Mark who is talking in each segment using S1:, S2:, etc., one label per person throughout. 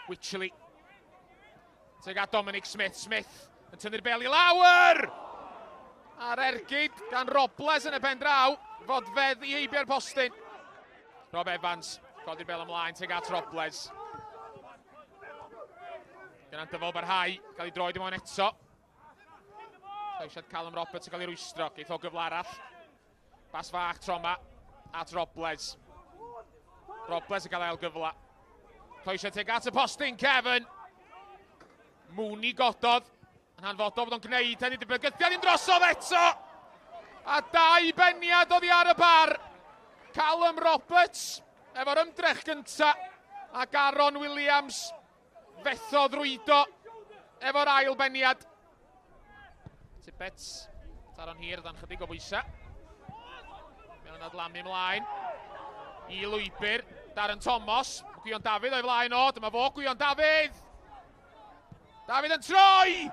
S1: Wycheli. Teg at Dominic Smith. Smith yn tynnu'r bel I lawr! A'r ergyd gan Robles yn y pen draw. Fodfedd I heibio'r postyn. Rob Evans, codi'r bel ymlaen, teg at Robles. Gyda'n dyfol barhau, cael ei droed I mewn eto. Eisiau Callum Roberts yn cael ei rwystro, geith o gyfle arall. Bas fach tro yma, at Robles. Robles yn cael ail gyfle. Eisiau teg at y postyn, Kevin. Mooney gododd. Yn hanfodol bod o'n gwneud hynny, bygythiad i'n drosodd eto. A dau beniad oddi ar y bar. Callum Roberts, efo'r ymdrech gynta. Ac Aaron Williams, fethodd rwydo, efo'r ail beniad. Tibbets, taro'n hir dan chydig o bwysau. Mewn yn adlamu ymlaen. I lwybr, Darren Thomas. Gwion Dafydd o'i flaen o, dyma fo Gwion Dafydd. Dafydd yn troi!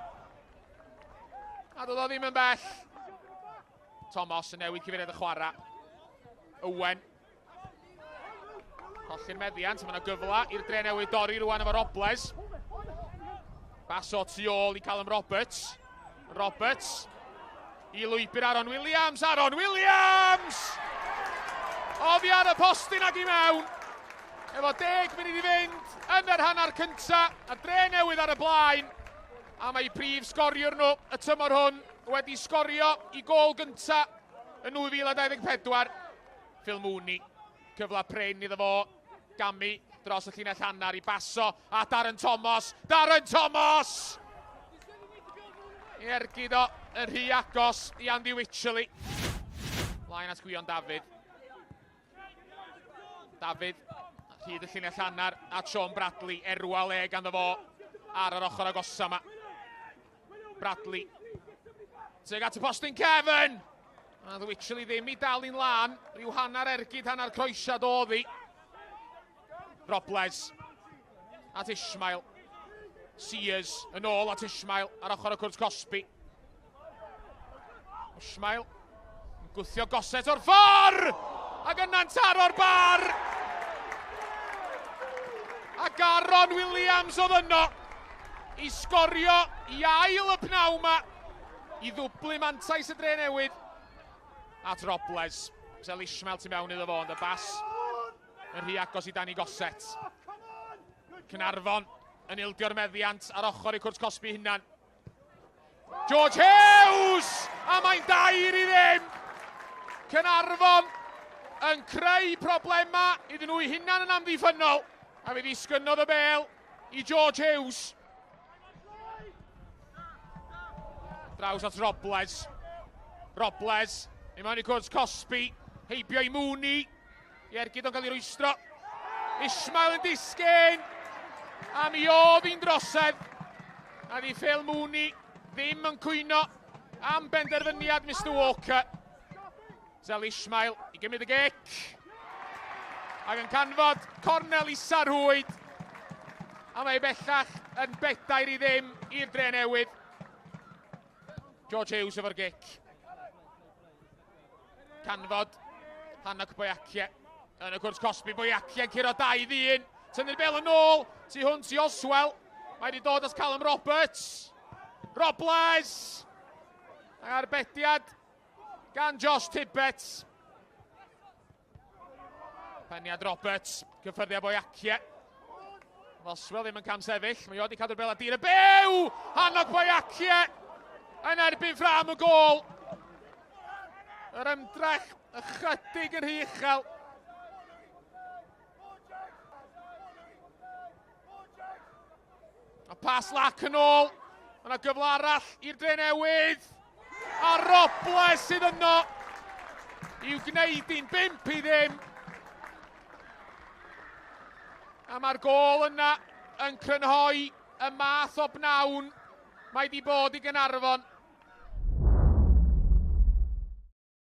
S1: A dod o ddim yn bell. Thomas yn newid cyfeiriad y chwarae. Owen. Colli'r meddiant, mae yna gyfle i'r Drenewydd dorri rwan efo Robles. Bas o tu ôl I Callum Roberts. Roberts. I lwybr Aaron Williams. Aaron Williams! Oddi ar y postyn ag I mewn. Efo 10 munud I fynd yn yr hanner cynta. A Drenewydd ar y blaen. A mae prif sgoriwr nhw y tymor hwn wedi sgorio I gol gynta yn 2024. Phil Mooney. Cyfle pren iddo fo. Gami dros y llinell hanner I baso. A Darren Thomas. Darren Thomas! I ergyd o yn rhy agos I Andy Wycheli. Laen at Gwion Dafydd. Dafydd. Hyd y llinell hanner. A Sean Bradley. Erwa le ganddo fo ar yr ochr agosa yma. Bradley. Teg at y postyn Kevin. A Wycheli ddim I dal i'n lan. Rhyw hanner ergyd, hanner croesiad oddi. Robles. At Ismail. Sears yn ôl at Ismail ar ochr y cwrs Cosby. Ismail yn gwthio goset o'r ffordd! Ac yna'n taro'r bar! Ac Aaron Williams oedd yno I sgorio I ail y pnaw yma I ddwblu mantais y Drenewydd. At Robles. Sel Ismail tu mewn iddo fo ond y bas yn rhy agos I Dani Goset. Caernarfon yn ildio'r meddiant ar ochr I cwrs Cosby hunan. George Hughes! A mae'n dair I ddim. Caernarfon yn creu problema iddyn nhw I hunan yn amddiffynol. A fe ddisgynnodd y bel I George Hughes. Draws at Robles. Robles. I mewn I cwrs Cosby. Heibio I Mooney. I ergyd o'n cael ei rwystro. Ismail yn disgyn. A mi oedd hi'n drosedd. A di Phil Mooney ddim yn cwyno am benderfyniad Mr Walker. Zel Ismail I gymryd y gic. Ac yn canfod cornel isa rhwyd. A mae bellach yn bedair I ddim i'r Drenewydd. George Hughes efo'r gic. Canfod Hannog Boyacie yn y cwrs Cosby. Boyacie yn curo 2-1. Tynnu'r bel yn ôl. Tu hwnt I Oswell. Mae wedi dod as Callum Roberts. Robles. Ac arbediad gan Josh Tibbets. Peniad Roberts. Cyffyrddiad Boyacie. Oswell ddim yn cam sefyll. Mae wedi cadw'r bel a dir y bew. Hannog Boyacie. Yn erbyn ffram y gol. Yr ymdrech ychydig yn rhy uchel. A pas lac yn ôl. Yna gyfle arall i'r Drenewydd. A Robles sydd yno. I'w gwneud i'n 5 I ddim. A mae'r gol yna yn crynhoi y math o bnawn mae di bod I Caernarfon.